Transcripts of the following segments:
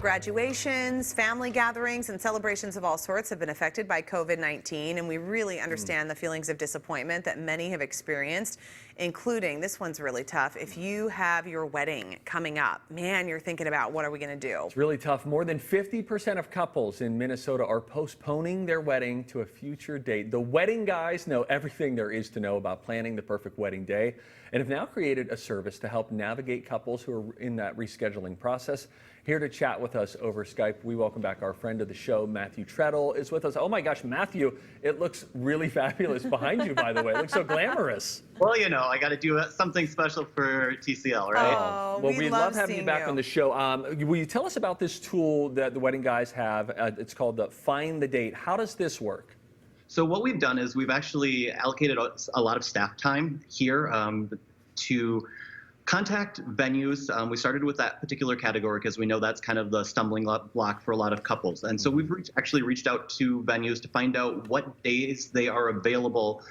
graduations, family gatherings, and celebrations of all sorts have been affected by COVID-19, and we really understand the feelings of disappointment that many have experienced, including, this one's really tough, if you have your wedding coming up, man, you're thinking about what are we going to do? It's really tough. More than 50% of couples in Minnesota are postponing their wedding to a future date. The wedding guys know everything there is to know about planning the perfect wedding day and have now created a service to help navigate couples who are in that rescheduling process. Here to chat with us over Skype, we welcome back our friend of the show, Matthew Trettel is with us. Oh my gosh, Matthew, it looks really fabulous behind you, by the way. It looks so glamorous. Well, you know, I got to do something special for TCL, right? Oh, well, we love having you seeing back on the show. Will you tell us about this tool that the wedding guys have? It's called the Find the Date. How does this work? So what we've done is we've actually allocated a lot of staff time here to contact venues. We started with that particular category because we know that's kind of the stumbling block for a lot of couples. And so we've actually reached out to venues to find out what days they are available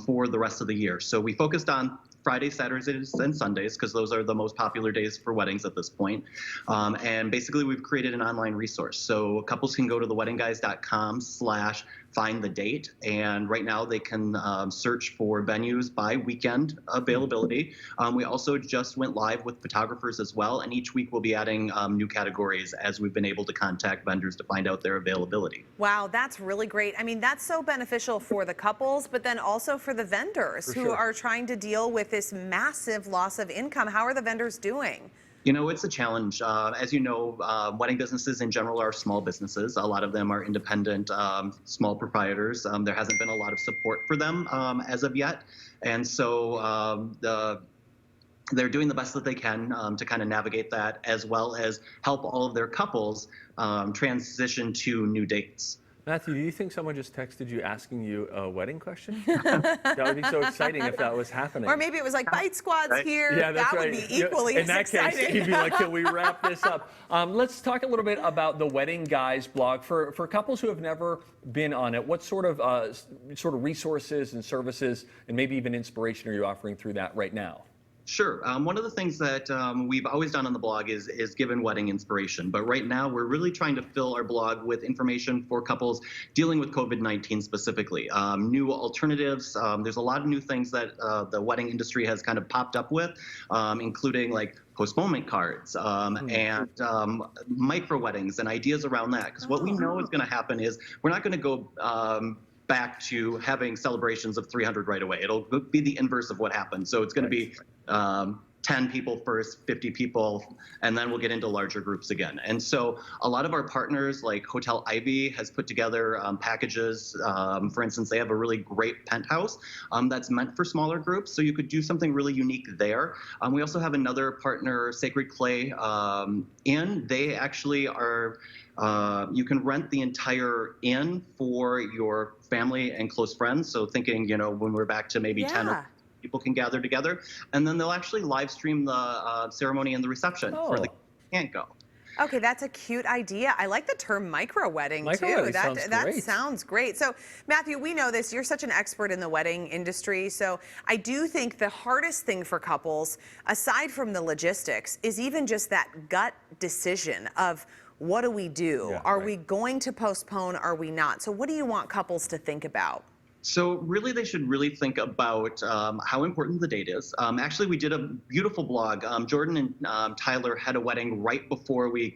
for the rest of the year. So we focused on Fridays, Saturdays, and Sundays, because those are the most popular days for weddings at this point. And basically, we've created an online resource. So couples can go to theweddingguys.com/find the date. And right now, they can search for venues by weekend availability. We also just went live with photographers as well. And each week, we'll be adding new categories as we've been able to contact vendors to find out their availability. Wow, that's really great. I mean, that's so beneficial for the couples, but then also for the vendors who are trying to deal with this massive loss of income. How are the vendors doing? You know, it's a challenge. As you know, wedding businesses in general are small businesses. A lot of them are independent, small proprietors. There hasn't been a lot of support for them as of yet. And so they're doing the best that they can to kind of navigate that, as well as help all of their couples transition to new dates. Matthew, do you think someone just texted you asking you a wedding question? That would be so exciting if that was happening. Or maybe it was like, Bite Squad's here. Yeah, that's that right. would be equally as exciting. In that case, he'd be like, can we wrap this up? Let's talk a little bit about the Wedding Guys blog. For couples who have never been on it, what sort of resources and services and maybe even inspiration are you offering through that right now? Sure. One of the things that we've always done on the blog is given wedding inspiration. But right now, we're really trying to fill our blog with information for couples dealing with COVID-19 specifically. New alternatives. There's a lot of new things that the wedding industry has kind of popped up with, including like postponement cards and micro weddings and ideas around that. Because what we know is going to happen is we're not going to go back to having celebrations of 300 right away. It'll be the inverse of what happened. So it's going to be 10 people first, 50 people, and then we'll get into larger groups again. And so a lot of our partners like Hotel Ivy has put together packages. For instance, they have a really great penthouse that's meant for smaller groups. So you could do something really unique there. We also have another partner, Sacred Clay Inn. They actually are you can rent the entire inn for your family and close friends. So thinking, you know, when we're back to maybe 10 people can gather together, and then they'll actually live stream the ceremony and the reception for the can't go. Okay, that's a cute idea. I like the term micro wedding too. That sounds great. So, Matthew, we know this. You're such an expert in the wedding industry. So, I do think the hardest thing for couples, aside from the logistics, is even just that gut decision of what do we do? Yeah, are we going to postpone? Are we not? So, what do you want couples to think about? So really, they should really think about how important the date is. Actually, we did a beautiful blog. Jordan and Tyler had a wedding right before we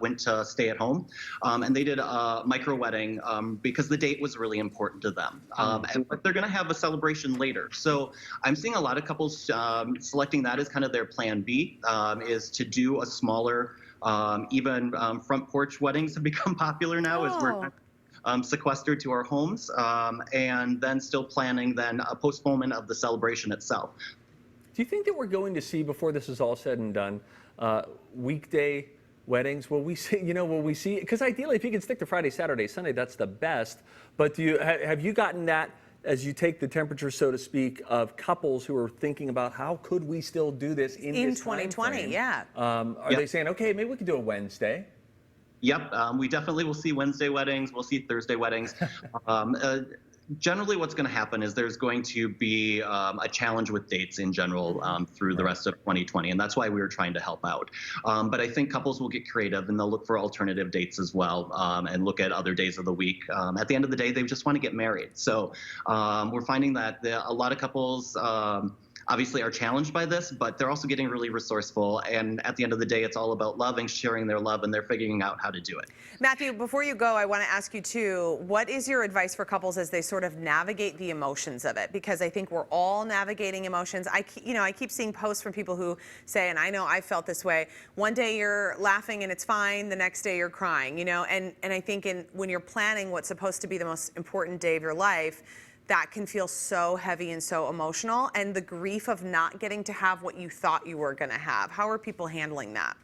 went to stay at home. And they did a micro wedding because the date was really important to them. But they're going to have a celebration later. So I'm seeing a lot of couples selecting that as kind of their plan B, is to do a smaller, even front porch weddings have become popular now as we're sequestered to our homes, and then still planning then a postponement of the celebration itself. Do you think that we're going to see, before this is all said and done, weekday weddings? Will we see, because ideally if you can stick to Friday, Saturday, Sunday, that's the best. But have you gotten that as you take the temperature, so to speak, of couples who are thinking about how could we still do this in this 2020? Yeah. Are they saying, okay, maybe we could do a Wednesday? Yep, we definitely will see Wednesday weddings. We'll see Thursday weddings. generally what's going to happen is there's going to be a challenge with dates in general through the rest of 2020, and that's why we were trying to help out. But I think couples will get creative and they'll look for alternative dates as well, and look at other days of the week. At the end of the day, they just want to get married. So we're finding that a lot of couples obviously are challenged by this, but they're also getting really resourceful. And at the end of the day, it's all about loving, sharing their love, and they're figuring out how to do it. Matthew, before you go, I want to ask you too, what is your advice for couples as they sort of navigate the emotions of it? Because I think we're all navigating emotions. I keep seeing posts from people who say, and I know I felt this way, one day you're laughing and it's fine, the next day you're crying, and I think when you're planning what's supposed to be the most important day of your life, that can feel so heavy and so emotional, and the grief of not getting to have what you thought you were going to have. How are people handling that?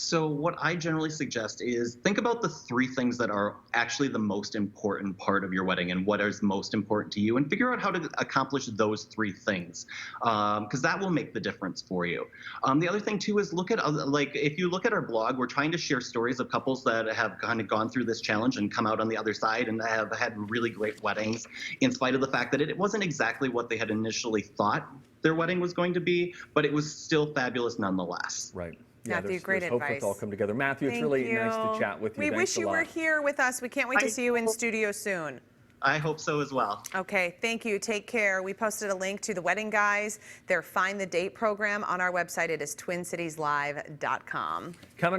So what I generally suggest is think about the 3 things that are actually the most important part of your wedding and what is most important to you, and figure out how to accomplish those 3 things, because that will make the difference for you. The other thing too is look at if you look at our blog, we're trying to share stories of couples that have kind of gone through this challenge and come out on the other side and have had really great weddings, in spite of the fact that it wasn't exactly what they had initially thought their wedding was going to be, but it was still fabulous nonetheless. Right. Matthew, great advice. Hope it's all come together. Matthew, it's really nice to chat with you. We wish you were here with us. We can't wait to see you in studio soon. I hope so as well. Okay, thank you. Take care. We posted a link to the Wedding Guys, their Find the Date program on our website. It is twincitieslive.com. Coming